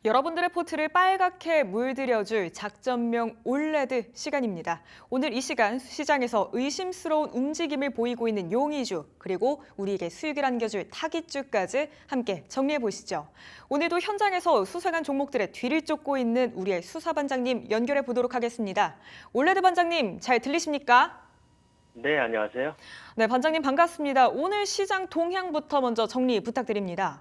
여러분들의 포트를 빨갛게 물들여줄 작전명 올레드 시간입니다. 오늘 이 시간 시장에서 의심스러운 움직임을 보이고 있는 용의주, 그리고 우리에게 수익을 안겨줄 타깃주까지 함께 정리해 보시죠. 오늘도 현장에서 수상한 종목들의 뒤를 쫓고 있는 우리의 수사반장님 연결해 보도록 하겠습니다. 올레드 반장님, 잘 들리십니까? 네, 안녕하세요. 네, 반장님 반갑습니다. 오늘 시장 동향부터 먼저 정리 부탁드립니다.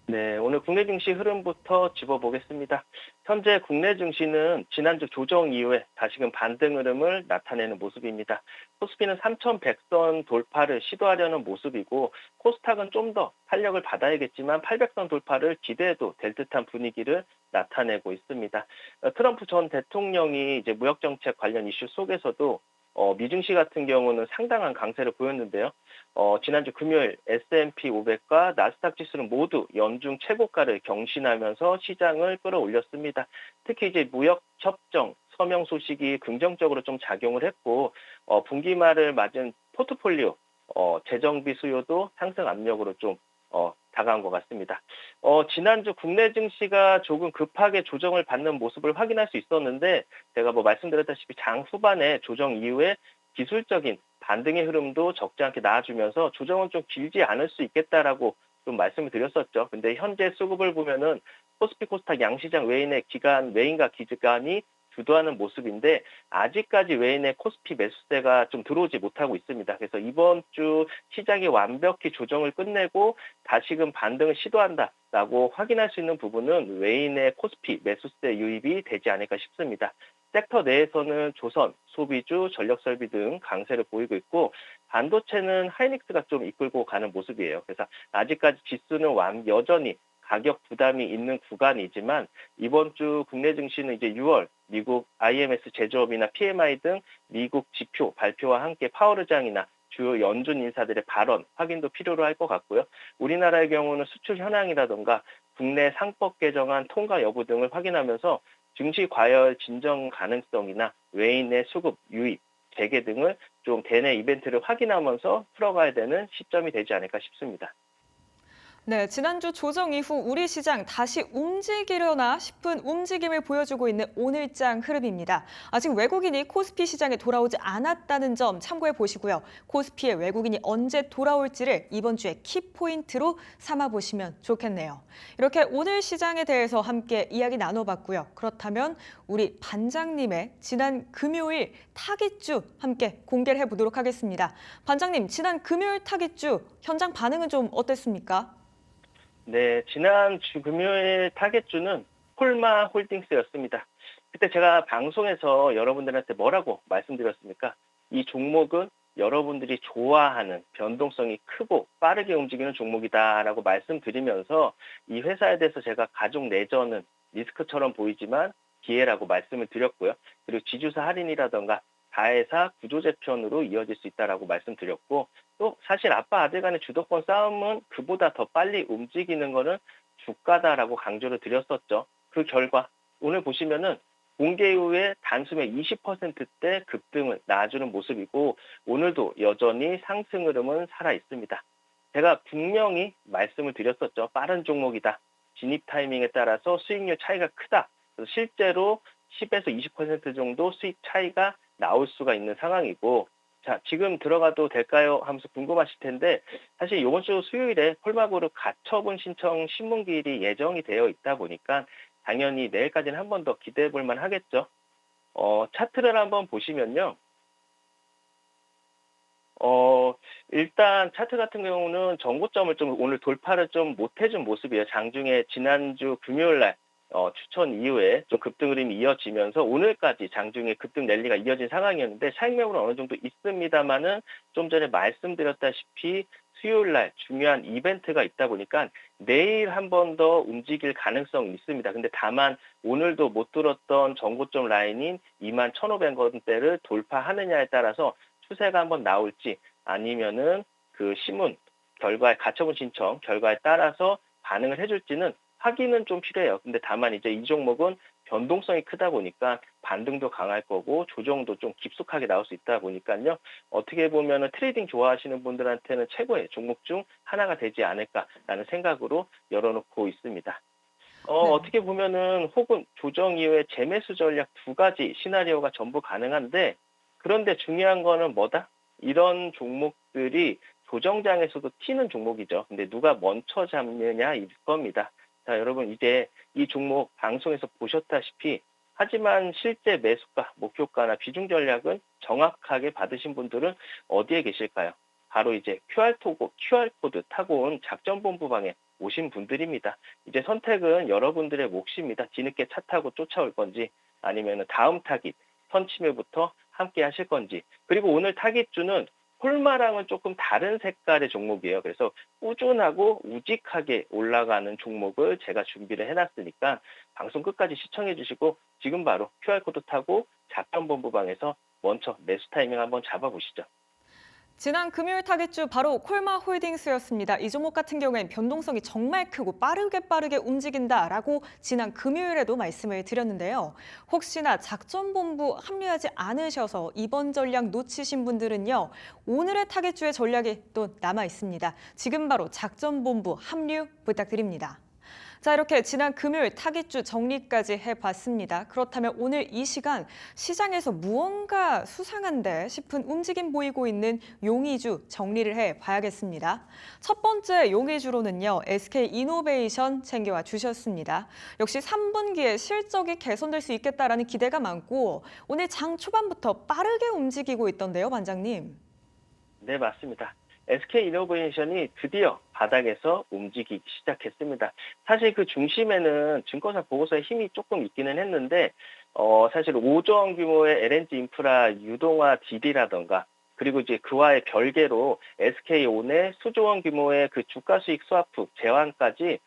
네, 오늘 국내 증시 흐름부터 짚어보겠습니다. 현재 국내 증시는 지난주 조정 이후에 다시금 반등 흐름을 나타내는 모습입니다. 코스피는 3,100선 돌파를 시도하려는 모습이고, 코스닥은 좀 더 탄력을 받아야겠지만 800선 돌파를 기대해도 될 듯한 분위기를 나타내고 있습니다. 트럼프 전 대통령이 이제 무역정책 관련 이슈 속에서도 미증시 같은 경우는 상당한 강세를 보였는데요. 지난주 금요일 S&P 500과 나스닥 지수는 모두 연중 최고가를 경신하면서 시장을 끌어올렸습니다. 특히 이제 무역 협정 서명 소식이 긍정적으로 좀 작용을 했고, 분기 말을 맞은 포트폴리오 재정비 수요도 상승 압력으로 좀 다가온 것 같습니다. 지난주 국내 증시가 조금 급하게 조정을 받는 모습을 확인할 수 있었는데, 제가 말씀드렸다시피 장 후반에 조정 이후에 기술적인 반등의 흐름도 적지 않게 나와주면서 조정은 좀 길지 않을 수 있겠다라고 좀 말씀을 드렸었죠. 근데 현재 수급을 보면은 코스피 코스닥 양시장 외인의 기관, 외인과 기관이 주도하는 모습인데, 아직까지 외인의 코스피 매수세가 좀 들어오지 못하고 있습니다. 그래서 이번 주 시장이 완벽히 조정을 끝내고 다시금 반등을 시도한다라고 확인할 수 있는 부분은 외인의 코스피 매수세 유입이 되지 않을까 싶습니다. 섹터 내에서는 조선, 소비주, 전력설비 등 강세를 보이고 있고, 반도체는 하이닉스가 좀 이끌고 가는 모습이에요. 그래서 아직까지 지수는 여전히 가격 부담이 있는 구간이지만, 이번 주 국내 증시는 이제 6월 미국 IMS 제조업이나 PMI 등 미국 지표 발표와 함께 파월 의장이나 주요 연준 인사들의 발언 확인도 필요로 할 것 같고요. 우리나라의 경우는 수출 현황이라던가 국내 상법 개정안 통과 여부 등을 확인하면서 증시 과열 진정 가능성이나 외인의 수급 유입 재개 등을 좀 대내 이벤트를 확인하면서 풀어가야 되는 시점이 되지 않을까 싶습니다. 네, 지난주 조정 이후 우리 시장 다시 움직이려나 싶은 움직임을 보여주고 있는 오늘장 흐름입니다. 아직 외국인이 코스피 시장에 돌아오지 않았다는 점 참고해 보시고요. 코스피에 외국인이 언제 돌아올지를 이번 주에 키포인트로 삼아 보시면 좋겠네요. 이렇게 오늘 시장에 대해서 함께 이야기 나눠봤고요. 그렇다면 우리 반장님의 지난 금요일 타깃주 함께 공개를 해보도록 하겠습니다. 반장님, 지난 금요일 타깃주 현장 반응은 좀 어땠습니까? 네, 지난 주 금요일 타겟주는 콜마 홀딩스였습니다. 그때 제가 방송에서 여러분들한테 뭐라고 말씀드렸습니까? 이 종목은 여러분들이 좋아하는 변동성이 크고 빠르게 움직이는 종목이다라고 말씀드리면서, 이 회사에 대해서 제가 가족 내전은 리스크처럼 보이지만 기회라고 말씀을 드렸고요. 그리고 지주사 할인이라던가 다회사 구조재편으로 이어질 수 있다라고 말씀드렸고, 또 사실 아빠 아들 간의 주도권 싸움은 그보다 더 빨리 움직이는 거는 주가다라고 강조를 드렸었죠. 그 결과 오늘 보시면은 공개 이후에 단숨에 20%대 급등을 나와주는 모습이고, 오늘도 여전히 상승 흐름은 살아 있습니다. 제가 분명히 말씀을 드렸었죠. 빠른 종목이다. 진입 타이밍에 따라서 수익률 차이가 크다. 그래서 실제로 10에서 20% 정도 수익 차이가 나올 수가 있는 상황이고, 자, 지금 들어가도 될까요? 하면서 궁금하실 텐데, 사실 이번 주 수요일에 콜마그룹 가처분 신청 신문기일이 예정이 되어 있다 보니까 당연히 내일까지는 한 번 더 기대해 볼 만 하겠죠. 차트를 한번 보시면요. 일단 차트 같은 경우는 전고점을 좀 오늘 돌파를 좀 못해준 모습이에요. 장중에 지난주 금요일 날 추천 이후에 좀 급등 흐름이 이어지면서 오늘까지 장중에 급등 랠리가 이어진 상황이었는데, 차익 매물은 어느 정도 있습니다만은 좀 전에 말씀드렸다시피 수요일 날 중요한 이벤트가 있다 보니까 내일 한 번 더 움직일 가능성이 있습니다. 근데 다만 오늘도 못 뚫었던 전고점 라인인 21,500원대를 돌파하느냐에 따라서 추세가 한번 나올지, 아니면은 그 신문 결과에 가처분 신청 결과에 따라서 반응을 해줄지는 확인은 좀 필요해요. 근데 다만 이제 이 종목은 변동성이 크다 보니까 반등도 강할 거고 조정도 좀 깊숙하게 나올 수 있다 보니까요. 어떻게 보면은 트레이딩 좋아하시는 분들한테는 최고의 종목 중 하나가 되지 않을까라는 생각으로 열어놓고 있습니다. 네. 어떻게 어떻게 보면은 혹은 조정 이후에 재매수 전략 두 가지 시나리오가 전부 가능한데 그런데 중요한 거는 뭐다? 이런 종목들이 조정장에서도 튀는 종목이죠. 근데 누가 먼저 잡느냐 일 겁니다. 자, 여러분 이제 이 종목 방송에서 보셨다시피 하지만 실제 매수가, 목표가나 비중 전략은 정확하게 받으신 분들은 어디에 계실까요? 바로 이제 QR코드 타고 온 작전본부방에 오신 분들입니다. 이제 선택은 여러분들의 몫입니다. 뒤늦게 차 타고 쫓아올 건지 아니면 다음 타깃, 선침해부터 함께 하실 건지. 그리고 오늘 타깃주는 홀마랑은 조금 다른 색깔의 종목이에요. 그래서 꾸준하고 우직하게 올라가는 종목을 제가 준비를 해놨으니까 방송 끝까지 시청해 주시고 지금 바로 QR코드 타고 작전본부방에서 먼저 매수 타이밍 한번 잡아보시죠. 지난 금요일 타깃주 바로 콜마 홀딩스였습니다. 이 종목 같은 경우엔 변동성이 정말 크고 빠르게 움직인다라고 지난 금요일에도 말씀을 드렸는데요. 혹시나 작전본부 합류하지 않으셔서 이번 전략 놓치신 분들은요. 오늘의 타깃주의 전략이 또 남아 있습니다. 지금 바로 작전본부 합류 부탁드립니다. 자, 이렇게 지난 금요일 타깃주 정리까지 해봤습니다. 그렇다면 오늘 이 시간 시장에서 무언가 수상한데 싶은 움직임 보이고 있는 용의주 정리를 해봐야겠습니다. 첫 번째 용의주로는요. SK이노베이션 챙겨와 주셨습니다. 역시 3분기에 실적이 개선될 수 있겠다라는 기대가 많고 오늘 장 초반부터 빠르게 움직이고 있던데요, 반장님. 네, 맞습니다. SK이노베이션이 드디어 바닥에서 움직이기 시작했습니다. 사실 그 중심에는 증권사 보고서에 힘이 조금 있기는 했는데 사실 5조 원 규모의 LNG 인프라 유동화 딜이라던가 그리고 이제 그와의 별개로 SK온의 수조 원 규모의 그 주가 수익 스와프 제환까지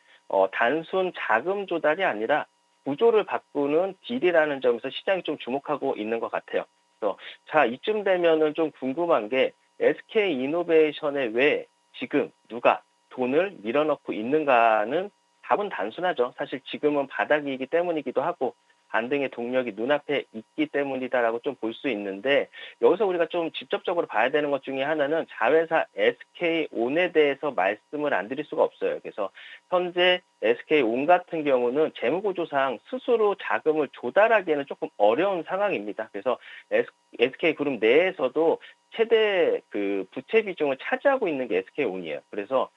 단순 자금 조달이 아니라 구조를 바꾸는 딜이라는 점에서 시장이 좀 주목하고 있는 것 같아요. 그래서 자, 이쯤 되면은 좀 궁금한 게 SK이노베이션에 왜 지금 누가 돈을 밀어넣고 있는가는 답은 단순하죠. 사실 지금은 바닥이기 때문이기도 하고 반등의 동력이 눈앞에 있기 때문이다라고 좀 볼 수 있는데 여기서 우리가 좀 직접적으로 봐야 되는 것 중에 하나는 자회사 SK온에 대해서 말씀을 안 드릴 수가 없어요. 그래서 현재 SK온 같은 경우는 재무구조상 스스로 자금을 조달하기에는 조금 어려운 상황입니다. 그래서 SK그룹 내에서도 최대 그 부채 비중을 차지하고 있는 게 SK온이에요. 그래서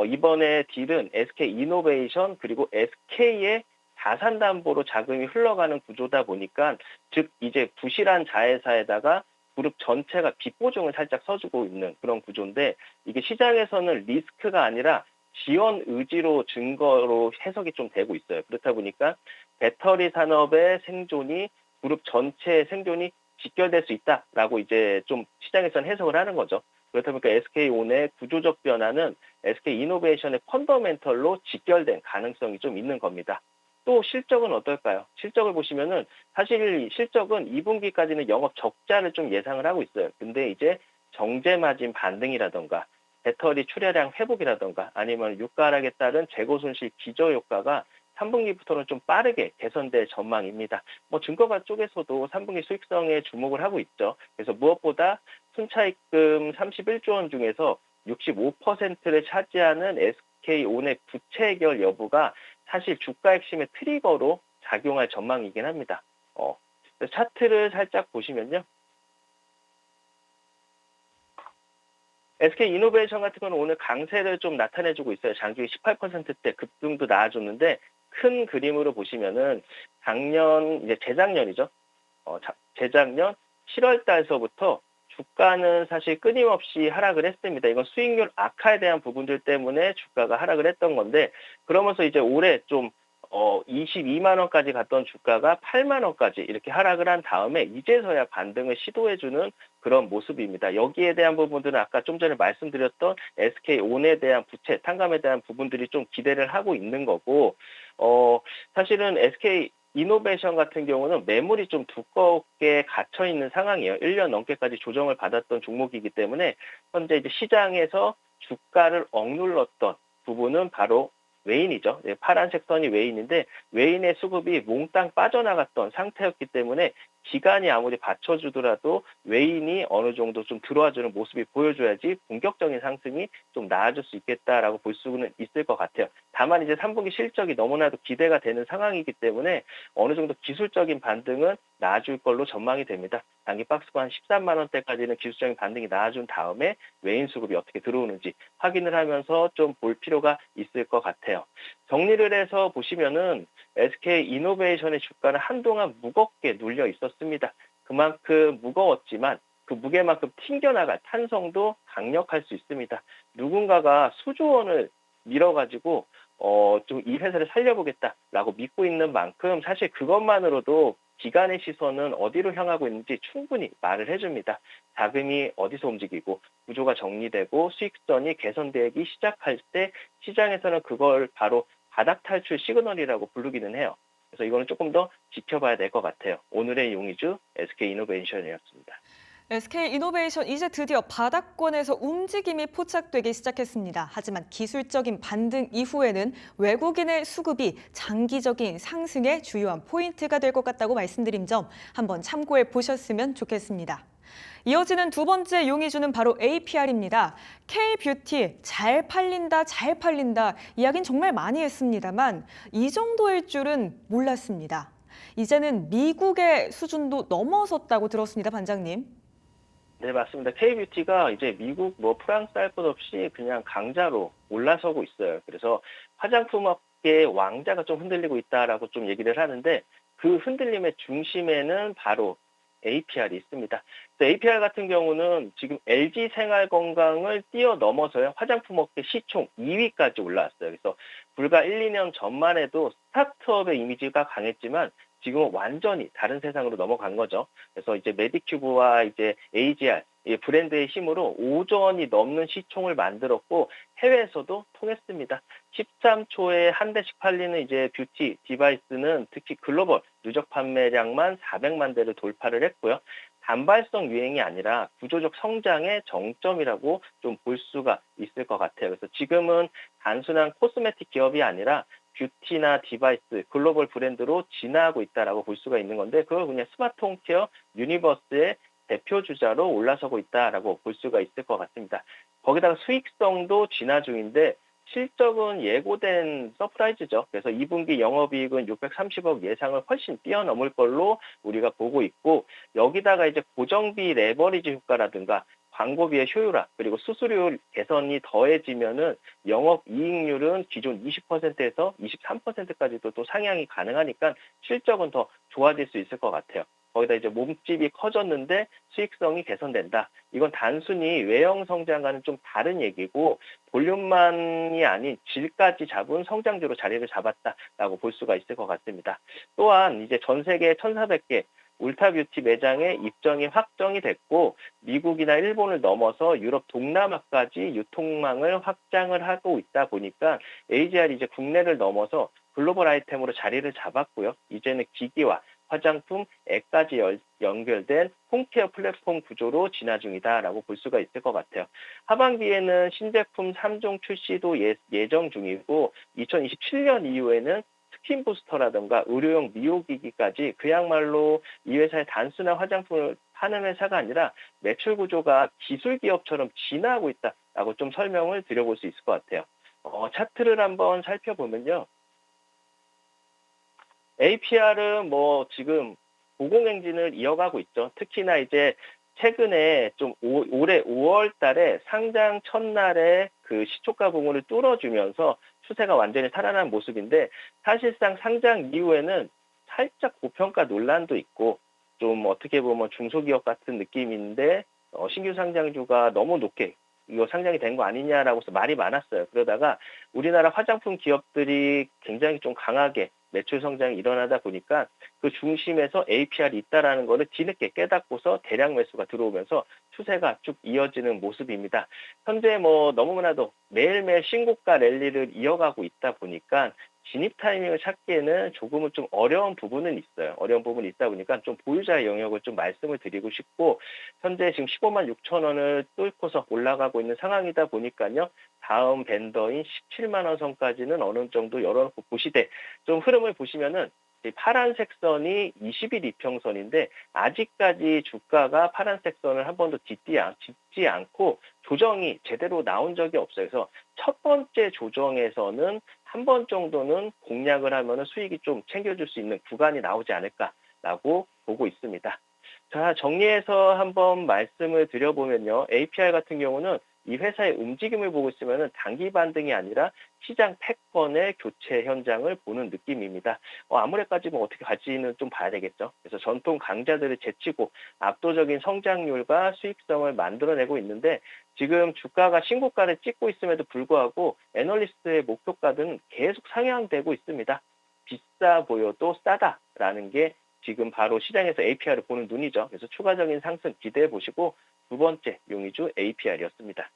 이번에 딜은 SK이노베이션 그리고 SK의 자산담보로 자금이 흘러가는 구조다 보니까 즉 이제 부실한 자회사에다가 그룹 전체가 빚보증을 살짝 써주고 있는 그런 구조인데 이게 시장에서는 리스크가 아니라 지원 의지로 증거로 해석이 좀 되고 있어요. 그렇다 보니까 배터리 산업의 생존이 그룹 전체의 생존이 직결될 수 있다라고 이제 좀 시장에서는 해석을 하는 거죠. 그렇다 보니까 SK온의 구조적 변화는 SK이노베이션의 펀더멘털로 직결된 가능성이 좀 있는 겁니다. 또 실적은 어떨까요? 실적을 보시면은 사실 실적은 2분기까지는 영업 적자를 좀 예상을 하고 있어요. 근데 이제 정제 마진 반등이라던가 배터리 출하량 회복이라던가 아니면 유가 하락에 따른 재고 손실 기저 효과가 3분기부터는 좀 빠르게 개선될 전망입니다. 증거가 쪽에서도 3분기 수익성에 주목을 하고 있죠. 그래서 무엇보다 순차입금 31조 원 중에서 65%를 차지하는 SK온의 부채 해결 여부가 사실 주가 핵심의 트리거로 작용할 전망이긴 합니다. 차트를 살짝 보시면요. SK이노베이션 같은 경우는 오늘 강세를 좀 나타내주고 있어요. 장중에 18%대 급등도 나와줬는데 큰 그림으로 보시면은 이제 재작년이죠. 재작년 7월 달서부터 주가는 사실 끊임없이 하락을 했습니다. 이건 수익률 악화에 대한 부분들 때문에 주가가 하락을 했던 건데 그러면서 이제 올해 좀 22만 원까지 갔던 주가가 8만 원까지 이렇게 하락을 한 다음에 이제서야 반등을 시도해주는 그런 모습입니다. 여기에 대한 부분들은 아까 좀 전에 말씀드렸던 SK온에 대한 부채, 탕감에 대한 부분들이 좀 기대를 하고 있는 거고 사실은 SK이노베이션 같은 경우는 매물이 좀 두껍게 갇혀 있는 상황이에요. 1년 넘게까지 조정을 받았던 종목이기 때문에 현재 이제 시장에서 주가를 억눌렀던 부분은 바로 외인이죠. 네, 파란색 선이 외인인데 외인의 수급이 몽땅 빠져나갔던 상태였기 때문에 기관이 아무리 받쳐주더라도 외인이 어느 정도 좀 들어와주는 모습이 보여줘야지 본격적인 상승이 좀 나아질 수 있겠다라고 볼 수는 있을 것 같아요. 다만 이제 3분기 실적이 너무나도 기대가 되는 상황이기 때문에 어느 정도 기술적인 반등은 나아질 걸로 전망이 됩니다. 단기 박스권 한 13만 원대까지는 기술적인 반등이 나아준 다음에 외인 수급이 어떻게 들어오는지 확인을 하면서 좀 볼 필요가 있을 것 같아요. 정리를 해서 보시면은 SK 이노베이션의 주가는 한동안 무겁게 눌려 있었습니다. 그만큼 무거웠지만 그 무게만큼 튕겨나갈 탄성도 강력할 수 있습니다. 누군가가 수조 원을 밀어가지고 좀 이 회사를 살려보겠다라고 믿고 있는 만큼 사실 그것만으로도 기관의 시선은 어디로 향하고 있는지 충분히 말을 해줍니다. 자금이 어디서 움직이고 구조가 정리되고 수익선이 개선되기 시작할 때 시장에서는 그걸 바로 바닥 탈출 시그널이라고 부르기는 해요. 그래서 이거는 조금 더 지켜봐야 될 것 같아요. 오늘의 용의주 SK 이노베이션이었습니다. SK이노베이션 이제 드디어 바닥권에서 움직임이 포착되기 시작했습니다. 하지만 기술적인 반등 이후에는 외국인의 수급이 장기적인 상승의 주요한 포인트가 될 것 같다고 말씀드린 점 한번 참고해 보셨으면 좋겠습니다. 이어지는 두 번째 용의주는 바로 APR입니다. K뷰티 잘 팔린다, 잘 팔린다 이야기는 정말 많이 했습니다만 이 정도일 줄은 몰랐습니다. 이제는 미국의 수준도 넘어섰다고 들었습니다, 반장님. 네, 맞습니다. K뷰티가 이제 미국, 프랑스 할 것 없이 그냥 강자로 올라서고 있어요. 그래서 화장품업계의 왕자가 좀 흔들리고 있다라고 좀 얘기를 하는데 그 흔들림의 중심에는 바로 APR이 있습니다. APR 같은 경우는 지금 LG 생활건강을 뛰어넘어서요. 화장품업계 시총 2위까지 올라왔어요. 그래서 불과 1, 2년 전만 해도 스타트업의 이미지가 강했지만 지금은 완전히 다른 세상으로 넘어간 거죠. 그래서 이제 메디큐브와 이제 AGR 이 브랜드의 힘으로 5조 원이 넘는 시총을 만들었고 해외에서도 통했습니다. 13초에 한 대씩 팔리는 이제 뷰티 디바이스는 특히 글로벌 누적 판매량만 400만 대를 돌파를 했고요. 단발성 유행이 아니라 구조적 성장의 정점이라고 좀 볼 수가 있을 것 같아요. 그래서 지금은 단순한 코스메틱 기업이 아니라 뷰티나 디바이스, 글로벌 브랜드로 진화하고 있다라고 볼 수가 있는 건데 그걸 그냥 스마트 홈케어 유니버스의 대표 주자로 올라서고 있다라고 볼 수가 있을 것 같습니다. 거기다가 수익성도 진화 중인데 실적은 예고된 서프라이즈죠. 그래서 2분기 영업이익은 630억 예상을 훨씬 뛰어넘을 걸로 우리가 보고 있고 여기다가 이제 고정비 레버리지 효과라든가 광고비의 효율화 그리고 수수료 개선이 더해지면은 영업이익률은 기존 20%에서 23%까지도 또 상향이 가능하니까 실적은 더 좋아질 수 있을 것 같아요. 거기다 이제 몸집이 커졌는데 수익성이 개선된다. 이건 단순히 외형 성장과는 좀 다른 얘기고 볼륨만이 아닌 질까지 잡은 성장주로 자리를 잡았다라고 볼 수가 있을 것 같습니다. 또한 이제 전 세계 1,400개 울타뷰티 매장에 입점이 확정이 됐고 미국이나 일본을 넘어서 유럽 동남아까지 유통망을 확장을 하고 있다 보니까 AGR이 이제 국내를 넘어서 글로벌 아이템으로 자리를 잡았고요. 이제는 기기와 화장품, 액까지 연결된 홈케어 플랫폼 구조로 진화 중이다라고 볼 수가 있을 것 같아요. 하반기에는 신제품 3종 출시도 예정 중이고 2027년 이후에는 스킨 부스터라든가 의료용 미용기기까지 그야말로 이 회사의 단순한 화장품을 파는 회사가 아니라 매출 구조가 기술 기업처럼 진화하고 있다라고 좀 설명을 드려볼 수 있을 것 같아요. 차트를 한번 살펴보면요. APR은 지금 고공행진을 이어가고 있죠. 특히나 이제 최근에 좀 올해 5월 달에 상장 첫날에 그 시초가 부분을 뚫어주면서 추세가 완전히 살아난 모습인데 사실상 상장 이후에는 살짝 고평가 논란도 있고 좀 어떻게 보면 중소기업 같은 느낌인데 신규 상장주가 너무 높게 이거 상장이 된 거 아니냐라고 해서 말이 많았어요. 그러다가 우리나라 화장품 기업들이 굉장히 좀 강하게 매출 성장이 일어나다 보니까 그 중심에서 APR이 있다라는 거를 뒤늦게 깨닫고서 대량 매수가 들어오면서 추세가 쭉 이어지는 모습입니다. 현재 너무나도 매일매일 신고가 랠리를 이어가고 있다 보니까 진입 타이밍을 찾기에는 조금은 좀 어려운 부분은 있어요. 어려운 부분이 있다 보니까 좀 보유자의 영역을 좀 말씀을 드리고 싶고, 현재 지금 15만 6천 원을 뚫고서 올라가고 있는 상황이다 보니까요. 다음 밴더인 17만 원 선까지는 어느 정도 열어놓고 보시되, 좀 흐름을 보시면은 이 파란색 선이 20일 이평선인데, 아직까지 주가가 파란색 선을 한 번도 딛지 않고 조정이 제대로 나온 적이 없어요. 그래서 첫 번째 조정에서는 한 번 정도는 공략을 하면 수익이 좀 챙겨줄 수 있는 구간이 나오지 않을까라고 보고 있습니다. 자, 정리해서 한번 말씀을 드려보면요. APR 같은 경우는 이 회사의 움직임을 보고 있으면 단기 반등이 아니라 시장 패권의 교체 현장을 보는 느낌입니다. 아무래까지 뭐 어떻게 갈지는 좀 봐야 되겠죠. 그래서 전통 강자들을 제치고 압도적인 성장률과 수익성을 만들어내고 있는데, 지금 주가가 신고가를 찍고 있음에도 불구하고 애널리스트의 목표가는 계속 상향되고 있습니다. 비싸 보여도 싸다라는 게 지금 바로 시장에서 APR을 보는 눈이죠. 그래서 추가적인 상승 기대해 보시고, 두 번째 용의주 APR이었습니다.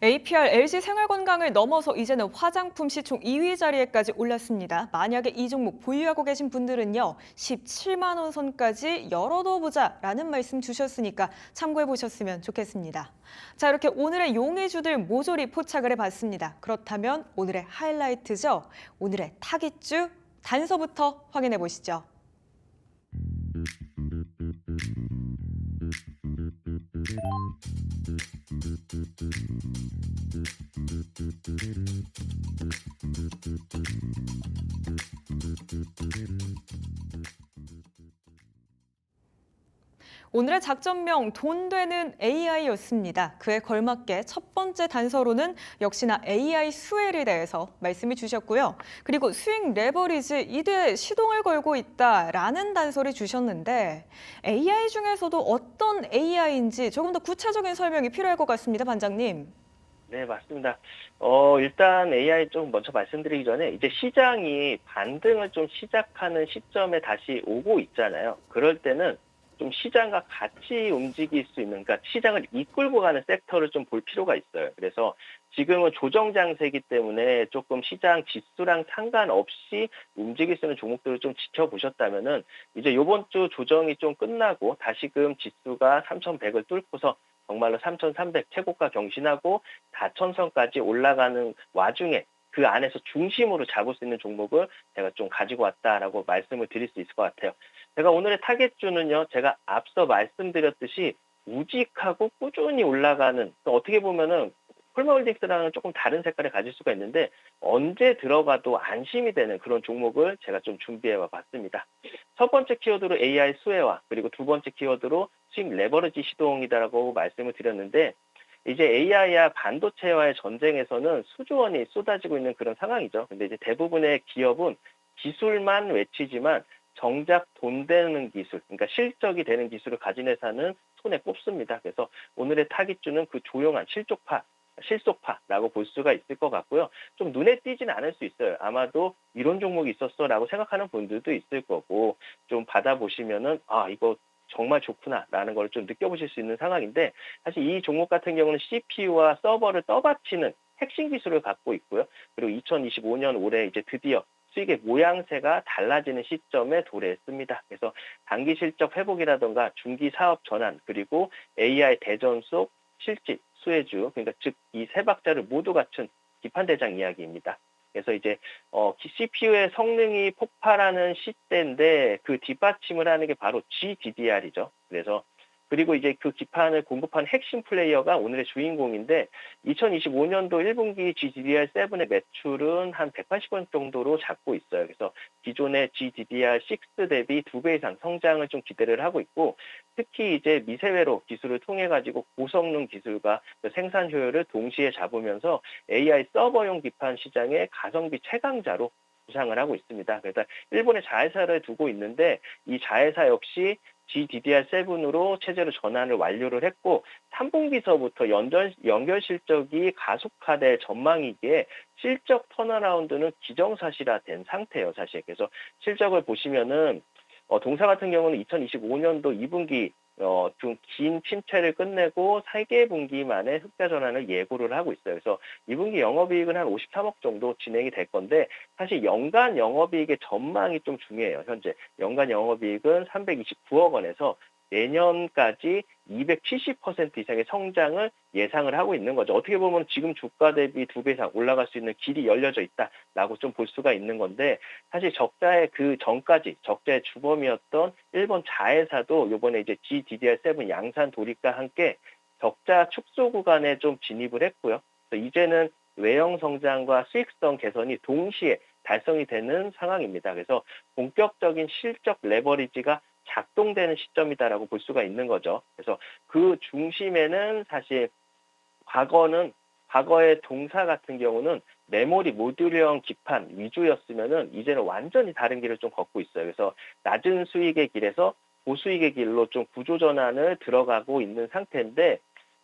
APR LG생활건강을 넘어서 이제는 화장품 시총 2위 자리에까지 올랐습니다. 만약에 이 종목 보유하고 계신 분들은요, 17만 원 선까지 열어둬 보자라는 말씀 주셨으니까 참고해 보셨으면 좋겠습니다. 자, 이렇게 오늘의 용의주들 모조리 포착을 해봤습니다. 그렇다면 오늘의 하이라이트죠. 오늘의 타깃주 단서부터 확인해 보시죠. 오늘의 작전명 돈 되는 AI였습니다. 그에 걸맞게 첫 번째 단서로는 역시나 AI 수혜에 대해서 말씀을 주셨고요. 그리고 수익 레버리지 이대에 시동을 걸고 있다라는 단서를 주셨는데, AI 중에서도 어떤 AI인지 조금 더 구체적인 설명이 필요할 것 같습니다, 반장님. 네, 맞습니다. 일단 AI 좀 먼저 말씀드리기 전에, 이제 시장이 반등을 좀 시작하는 시점에 다시 오고 있잖아요. 그럴 때는 좀 시장과 같이 움직일 수 있는, 그러니까 시장을 이끌고 가는 섹터를 좀 볼 필요가 있어요. 그래서 지금은 조정 장세이기 때문에 조금 시장 지수랑 상관없이 움직일 수 있는 종목들을 좀 지켜보셨다면은, 이제 이번 주 조정이 좀 끝나고 다시금 지수가 3,100을 뚫고서 정말로 3,300 최고가 경신하고 4,000선까지 올라가는 와중에 그 안에서 중심으로 잡을 수 있는 종목을 제가 좀 가지고 왔다라고 말씀을 드릴 수 있을 것 같아요. 제가 오늘의 타겟주는요, 제가 앞서 말씀드렸듯이 우직하고 꾸준히 올라가는, 또 어떻게 보면은 콜마홀딩스랑은 조금 다른 색깔을 가질 수가 있는데, 언제 들어가도 안심이 되는 그런 종목을 제가 좀 준비해 봤습니다. 첫 번째 키워드로 AI 수혜화, 그리고 두 번째 키워드로 수익 레버리지 시동이다라고 말씀을 드렸는데, 이제 AI와 반도체와의 전쟁에서는 수조 원이 쏟아지고 있는 그런 상황이죠. 근데 이제 대부분의 기업은 기술만 외치지만 정작 돈 되는 기술, 그러니까 실적이 되는 기술을 가진 회사는 손에 꼽습니다. 그래서 오늘의 타깃주는 그 조용한 실속파라고 볼 수가 있을 것 같고요. 좀 눈에 띄지는 않을 수 있어요. 아마도 이런 종목이 있었어라고 생각하는 분들도 있을 거고, 좀 받아보시면은 이거 정말 좋구나라는 걸 좀 느껴보실 수 있는 상황인데, 사실 이 종목 같은 경우는 CPU와 서버를 떠받치는 핵심 기술을 갖고 있고요. 그리고 2025년 올해 이제 드디어 수익의 모양새가 달라지는 시점에 도래했습니다. 그래서 단기 실적 회복이라던가 중기 사업 전환, 그리고 AI 대전 속 실질 수혜주, 그러니까 즉 이 세 박자를 모두 갖춘 기판대장 이야기입니다. 그래서 이제 CPU의 성능이 폭발하는 시대인데, 그 뒷받침을 하는 게 바로 GDDR이죠. 그리고 이제 그 기판을 공급한 핵심 플레이어가 오늘의 주인공인데, 2025년도 1분기 GDDR7의 매출은 한 180원 정도로 잡고 있어요. 그래서 기존의 GDDR6 대비 2배 이상 성장을 좀 기대를 하고 있고, 특히 이제 미세회로 기술을 통해 가지고 고성능 기술과 생산 효율을 동시에 잡으면서 AI 서버용 기판 시장의 가성비 최강자로 부상을 하고 있습니다. 그래서 일본에 자회사를 두고 있는데, 이 자회사 역시 GDDR7으로 체제로 전환을 완료를 했고, 3분기서부터 연결 실적이 가속화될 전망이기에 실적 턴어라운드는 기정사실화된 상태예요, 사실. 그래서 실적을 보시면은 동사 같은 경우는 2025년도 2분기 좀 긴 침체를 끝내고 3개 분기 만에 흑자 전환을 예고를 하고 있어요. 그래서 2분기 영업이익은 한 53억 정도 진행이 될 건데 사실 연간 영업이익의 전망이 좀 중요해요. 현재 연간 영업이익은 329억 원에서 내년까지 270% 이상의 성장을 예상을 하고 있는 거죠. 어떻게 보면 지금 주가 대비 2배 이상 올라갈 수 있는 길이 열려져 있다라고 좀 볼 수가 있는 건데 사실 적자의 그 전까지 적자의 주범이었던 일본 자회사도 이번에 이제 GDDR7 양산 도입과 함께 적자 축소 구간에 좀 진입을 했고요. 그래서 이제는 외형 성장과 수익성 개선이 동시에 달성이 되는 상황입니다. 그래서 본격적인 실적 레버리지가 작동되는 시점이다라고 볼 수가 있는 거죠. 그래서 그 중심에는 사실 과거의 동사 같은 경우는 메모리 모듈형 기판 위주였으면은 이제는 완전히 다른 길을 좀 걷고 있어요. 그래서 낮은 수익의 길에서 고수익의 길로 좀 구조 전환을 들어가고 있는 상태인데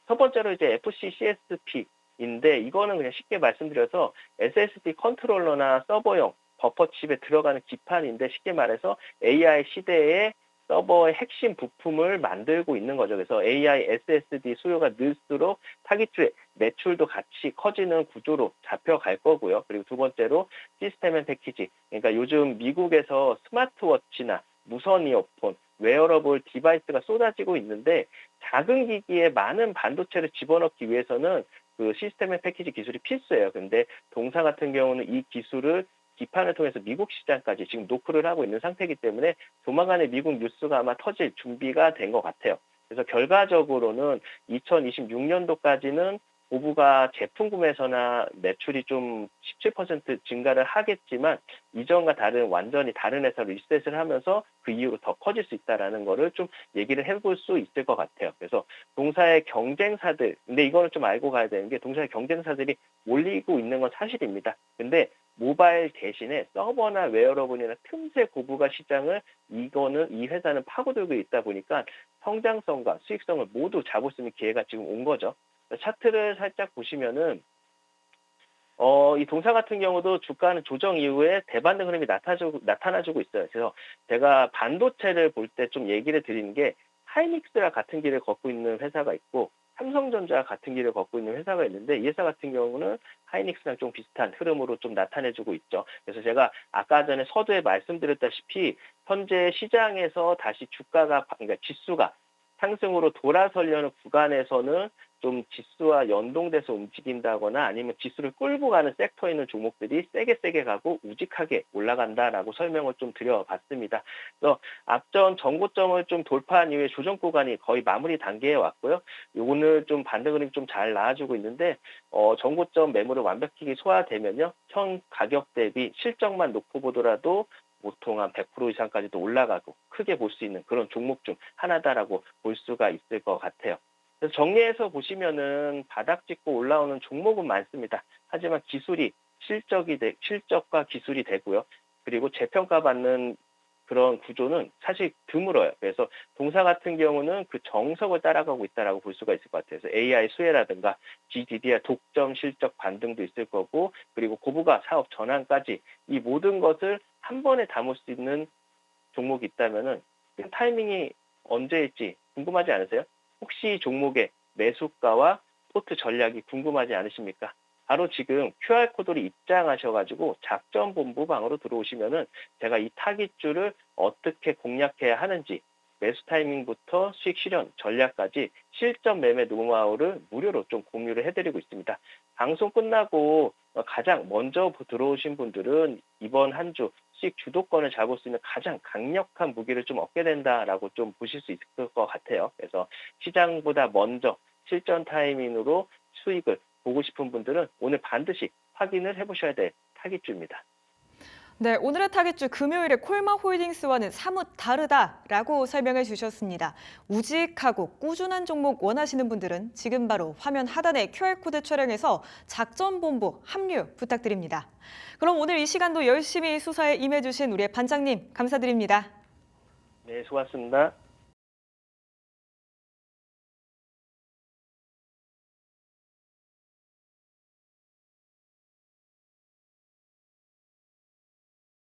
첫 번째로 이제 FC CSP인데 이거는 그냥 쉽게 말씀드려서 SSD 컨트롤러나 서버용 버퍼 칩에 들어가는 기판인데 쉽게 말해서 AI 시대에 서버의 핵심 부품을 만들고 있는 거죠. 그래서 AI SSD 수요가 늘수록 타깃주의 매출도 같이 커지는 구조로 잡혀갈 거고요. 그리고 두 번째로 시스템 앤 패키지. 그러니까 요즘 미국에서 스마트워치나 무선 이어폰, 웨어러블 디바이스가 쏟아지고 있는데 작은 기기에 많은 반도체를 집어넣기 위해서는 그 시스템 앤 패키지 기술이 필수예요. 근데 동사 같은 경우는 이 기술을 기판을 통해서 미국 시장까지 지금 노크를 하고 있는 상태이기 때문에 조만간에 미국 뉴스가 아마 터질 준비가 된 것 같아요. 그래서 결과적으로는 2026년도까지는 고부가 제품 구매서나 매출이 좀 17% 증가를 하겠지만 이전과 완전히 다른 회사로 리셋을 하면서 그 이후로 더 커질 수 있다는 거를 좀 얘기를 해볼 수 있을 것 같아요. 그래서 동사의 경쟁사들, 근데 이거는 좀 알고 가야 되는 게 동사의 경쟁사들이 몰리고 있는 건 사실입니다. 근데 모바일 대신에 서버나 웨어러블이나 틈새 고부가 시장을 이 회사는 파고들고 있다 보니까 성장성과 수익성을 모두 잡을 수 있는 기회가 지금 온 거죠. 차트를 살짝 보시면은 이 동사 같은 경우도 주가는 조정 이후에 대반등 흐름이 나타나주고 있어요. 그래서 제가 반도체를 볼 때 좀 얘기를 드리는 게 하이닉스랑 같은 길을 걷고 있는 회사가 있고 삼성전자 같은 길을 걷고 있는 회사가 있는데 이 회사 같은 경우는 하이닉스랑 좀 비슷한 흐름으로 좀 나타내주고 있죠. 그래서 제가 아까 전에 서두에 말씀드렸다시피 현재 시장에서 다시 그러니까 지수가 상승으로 돌아서려는 구간에서는 좀 지수와 연동돼서 움직인다거나 아니면 지수를 끌고 가는 섹터에 있는 종목들이 세게 가고 우직하게 올라간다라고 설명을 좀 드려봤습니다. 그래서 앞전 전고점을 좀 돌파한 이후에 조정 구간이 거의 마무리 단계에 왔고요. 오늘 좀 반등 흐름이 좀 잘 나와주고 있는데 전고점 매물을 완벽히 소화되면요. 현 가격 대비 실적만 놓고 보더라도 보통 한 100% 이상까지도 올라가고 크게 볼 수 있는 그런 종목 중 하나다라고 볼 수가 있을 것 같아요. 그래서 정리해서 보시면은 바닥 짚고 올라오는 종목은 많습니다. 하지만 실적과 기술이 되고요. 그리고 재평가받는 그런 구조는 사실 드물어요. 그래서 동사 같은 경우는 그 정석을 따라가고 있다라고 볼 수가 있을 것 같아요. 그래서 AI 수혜라든가 GDDR 독점 실적 반등도 있을 거고 그리고 고부가 사업 전환까지 이 모든 것을 한 번에 담을 수 있는 종목이 있다면은 그 타이밍이 언제일지 궁금하지 않으세요? 혹시 종목의 매수가와 포트 전략이 궁금하지 않으십니까? 바로 지금 QR코드를 입장하셔가지고 작전본부방으로 들어오시면은 제가 이 타깃주를 어떻게 공략해야 하는지 매수 타이밍부터 수익 실현 전략까지 실전 매매 노하우를 무료로 좀 공유를 해드리고 있습니다. 방송 끝나고 가장 먼저 들어오신 분들은 이번 한 주 수익 주도권을 잡을 수 있는 가장 강력한 무기를 좀 얻게 된다라고 좀 보실 수 있을 것 같아요. 그래서 시장보다 먼저 실전 타이밍으로 수익을 보고 싶은 분들은 오늘 반드시 확인을 해보셔야 될 타깃주입니다. 네, 오늘의 타깃주 금요일에 콜마홀딩스와는 사뭇 다르다라고 설명해 주셨습니다. 우직하고 꾸준한 종목 원하시는 분들은 지금 바로 화면 하단에 QR코드 촬영해서 작전본부 합류 부탁드립니다. 그럼 오늘 이 시간도 열심히 수사에 임해주신 우리의 반장님 감사드립니다. 네, 수고하셨습니다.